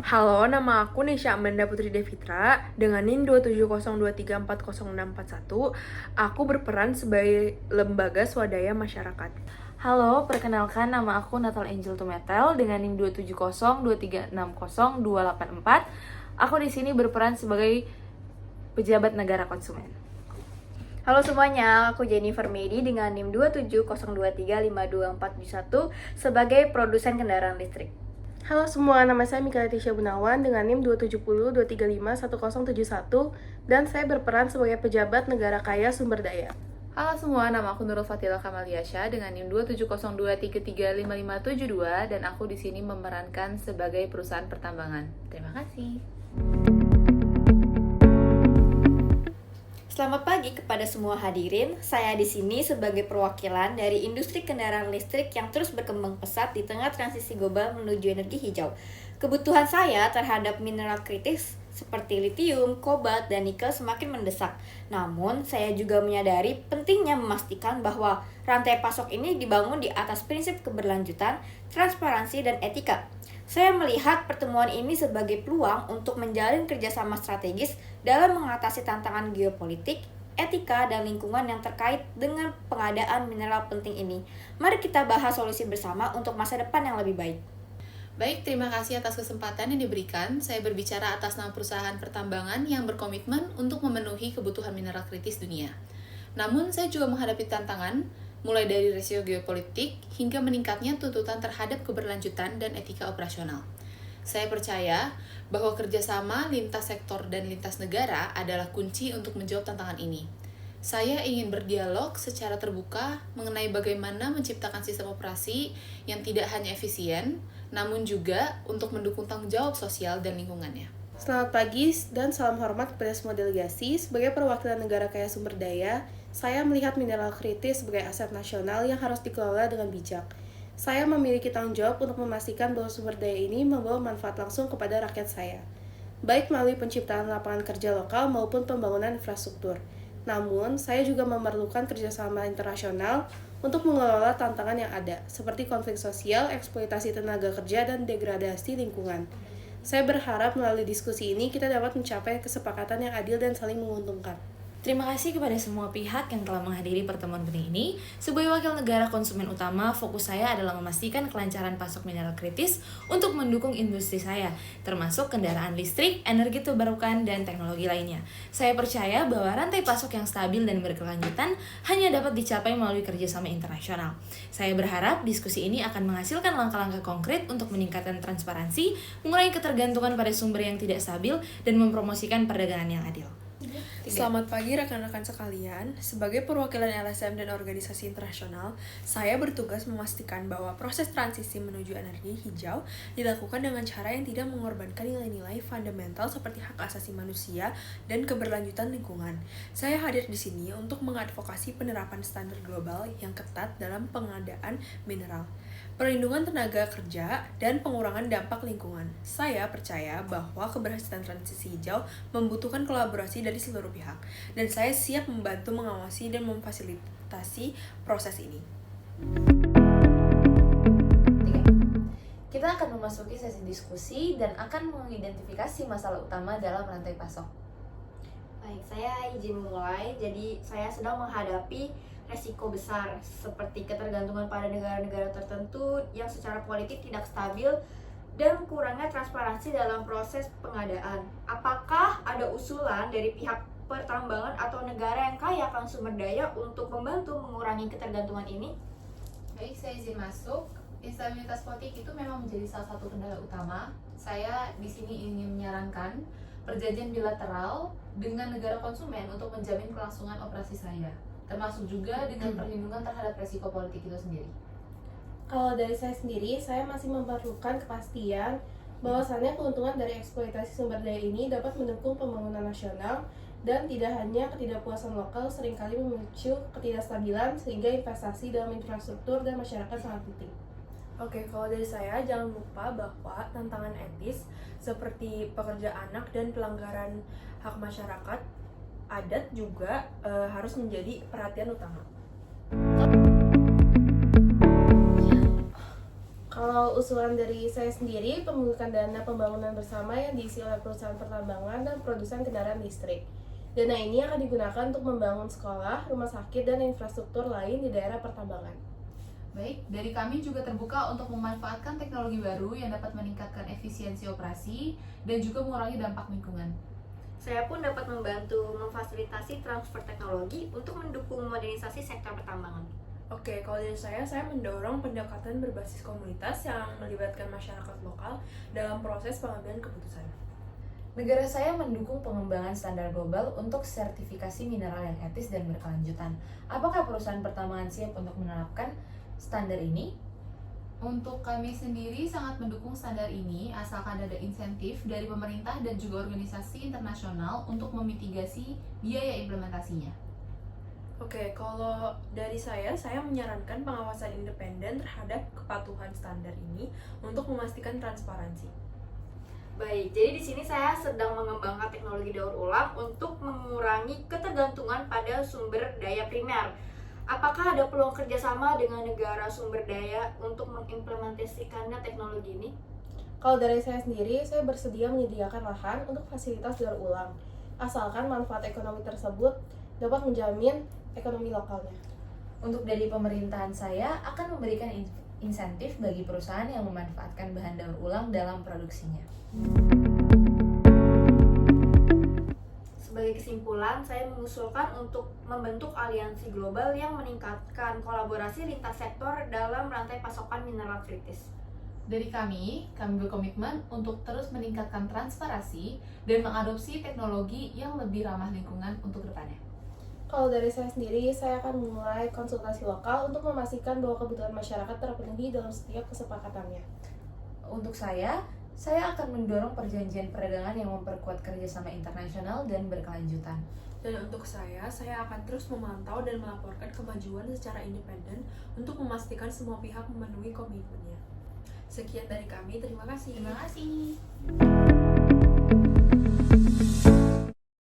Halo, nama aku Nisha Amanda Putri Devitra dengan NIM 270234061. Aku berperan sebagai lembaga swadaya masyarakat. Halo, perkenalkan nama aku Natal Angel Tumetel dengan NIM 27023602884. Aku di sini berperan sebagai pejabat negara konsumen. Halo semuanya, aku Jennifer Medi dengan NIM 270235241 sebagai produsen kendaraan listrik. Halo semua, nama saya Mika Leticia Gunawan dengan NIM 2702351 dan saya berperan sebagai pejabat negara kaya sumber daya. Halo semua, nama aku Nurul Fatila Kamaliasya dengan NIM 27023335572 dan aku di sini memerankan sebagai perusahaan pertambangan. Terima kasih. Selamat pagi kepada semua hadirin. Saya di sini sebagai perwakilan dari industri kendaraan listrik yang terus berkembang pesat di tengah transisi global menuju energi hijau. Kebutuhan saya terhadap mineral kritis seperti litium, kobalt, dan nikel semakin mendesak. Namun, saya juga menyadari pentingnya memastikan bahwa rantai pasok ini dibangun di atas prinsip keberlanjutan, transparansi, dan etika. Saya melihat pertemuan ini sebagai peluang untuk menjalin kerjasama strategis dalam mengatasi tantangan geopolitik, etika, dan lingkungan yang terkait dengan pengadaan mineral penting ini. Mari kita bahas solusi bersama untuk masa depan yang lebih baik. Baik, terima kasih atas kesempatan yang diberikan. Saya berbicara atas nama perusahaan pertambangan yang berkomitmen untuk memenuhi kebutuhan mineral kritis dunia. Namun, saya juga menghadapi tantangan mulai dari risiko geopolitik hingga meningkatnya tuntutan terhadap keberlanjutan dan etika operasional. Saya percaya bahwa kerjasama lintas sektor dan lintas negara adalah kunci untuk menjawab tantangan ini. Saya ingin berdialog secara terbuka mengenai bagaimana menciptakan sistem operasi yang tidak hanya efisien, namun juga untuk mendukung tanggung jawab sosial dan lingkungannya. Selamat pagi dan salam hormat kepada semua delegasi. Sebagai perwakilan negara kaya sumber daya, saya melihat mineral kritis sebagai aset nasional yang harus dikelola dengan bijak. Saya memiliki tanggung jawab untuk memastikan bahwa sumber daya ini membawa manfaat langsung kepada rakyat saya, baik melalui penciptaan lapangan kerja lokal maupun pembangunan infrastruktur. Namun, saya juga memerlukan kerjasama internasional untuk mengelola tantangan yang ada, seperti konflik sosial, eksploitasi tenaga kerja, dan degradasi lingkungan. Saya berharap melalui diskusi ini kita dapat mencapai kesepakatan yang adil dan saling menguntungkan. Terima kasih kepada semua pihak yang telah menghadiri pertemuan penting ini. Sebagai wakil negara konsumen utama, fokus saya adalah memastikan kelancaran pasok mineral kritis untuk mendukung industri saya, termasuk kendaraan listrik, energi terbarukan, dan teknologi lainnya. Saya percaya bahwa rantai pasok yang stabil dan berkelanjutan hanya dapat dicapai melalui kerjasama internasional. Saya berharap diskusi ini akan menghasilkan langkah-langkah konkret untuk meningkatkan transparansi, mengurangi ketergantungan pada sumber yang tidak stabil, dan mempromosikan perdagangan yang adil. Selamat pagi rekan-rekan sekalian. Sebagai perwakilan LSM dan organisasi internasional, saya bertugas memastikan bahwa proses transisi menuju energi hijau dilakukan dengan cara yang tidak mengorbankan nilai-nilai fundamental seperti hak asasi manusia dan keberlanjutan lingkungan. Saya hadir di sini untuk mengadvokasi penerapan standar global yang ketat dalam pengadaan mineral, perlindungan tenaga kerja, dan pengurangan dampak lingkungan. Saya percaya bahwa keberhasilan transisi hijau membutuhkan kolaborasi dari seluruh pihak, dan saya siap membantu mengawasi dan memfasilitasi proses ini. Kita akan memasuki sesi diskusi dan akan mengidentifikasi masalah utama dalam rantai pasok. Baik, saya izin mulai. Jadi, saya sedang menghadapi resiko besar seperti ketergantungan pada negara-negara tertentu yang secara politik tidak stabil dan kurangnya transparansi dalam proses pengadaan. Apakah ada usulan dari pihak pertambangan atau negara yang kaya akan sumber daya untuk membantu mengurangi ketergantungan ini? Baik, saya izin masuk. Instabilitas politik itu memang menjadi salah satu kendala utama. Saya di sini ingin menyarankan perjanjian bilateral dengan negara konsumen untuk menjamin kelangsungan operasi saya, termasuk juga dengan perlindungan terhadap resiko politik itu sendiri. Kalau dari saya sendiri, saya masih memerlukan kepastian bahwasannya keuntungan dari eksploitasi sumber daya ini dapat mendukung pembangunan nasional dan tidak hanya ketidakpuasan lokal seringkali memicu ketidakstabilan sehingga investasi dalam infrastruktur dan masyarakat sangat penting. Oke, kalau dari saya, jangan lupa bahwa tantangan etis seperti pekerja anak dan pelanggaran hak masyarakat adat juga harus menjadi perhatian utama. Kalau usulan dari saya sendiri, pembentukan dana pembangunan bersama yang diisi oleh perusahaan pertambangan dan produsen kendaraan listrik. Dana ini akan digunakan untuk membangun sekolah, rumah sakit, dan infrastruktur lain di daerah pertambangan. Baik, dari kami juga terbuka untuk memanfaatkan teknologi baru yang dapat meningkatkan efisiensi operasi dan juga mengurangi dampak lingkungan. Saya pun dapat membantu memfasilitasi transfer teknologi untuk mendukung modernisasi sektor pertambangan. Oke, kalau dari saya mendorong pendekatan berbasis komunitas yang melibatkan masyarakat lokal dalam proses pengambilan keputusan. Negara saya mendukung pengembangan standar global untuk sertifikasi mineral yang etis dan berkelanjutan. Apakah perusahaan pertambangan siap untuk menerapkan standar ini? Untuk kami sendiri sangat mendukung standar ini asalkan ada insentif dari pemerintah dan juga organisasi internasional untuk memitigasi biaya implementasinya. Oke, kalau dari saya menyarankan pengawasan independen terhadap kepatuhan standar ini untuk memastikan transparansi. Baik, jadi di sini saya sedang mengembangkan teknologi daur ulang untuk mengurangi ketergantungan pada sumber daya primer. Apakah ada peluang kerjasama dengan negara sumber daya untuk mengimplementasikannya teknologi ini? Kalau dari saya sendiri, saya bersedia menyediakan lahan untuk fasilitas daur ulang, asalkan manfaat ekonomi tersebut dapat menjamin ekonomi lokalnya. Untuk dari pemerintahan saya akan memberikan insentif bagi perusahaan yang memanfaatkan bahan daur ulang dalam produksinya. Sebagai kesimpulan, saya mengusulkan untuk membentuk aliansi global yang meningkatkan kolaborasi lintas sektor dalam rantai pasokan mineral kritis. Dari kami berkomitmen untuk terus meningkatkan transparansi dan mengadopsi teknologi yang lebih ramah lingkungan untuk depannya. Kalau dari saya sendiri, saya akan memulai konsultasi lokal untuk memastikan bahwa kebutuhan masyarakat terpenuhi dalam setiap kesepakatannya. Untuk saya akan mendorong perjanjian perdagangan yang memperkuat kerjasama internasional dan berkelanjutan. Dan untuk saya akan terus memantau dan melaporkan kemajuan secara independen untuk memastikan semua pihak memenuhi komitmennya. Sekian dari kami, terima kasih. Terima kasih.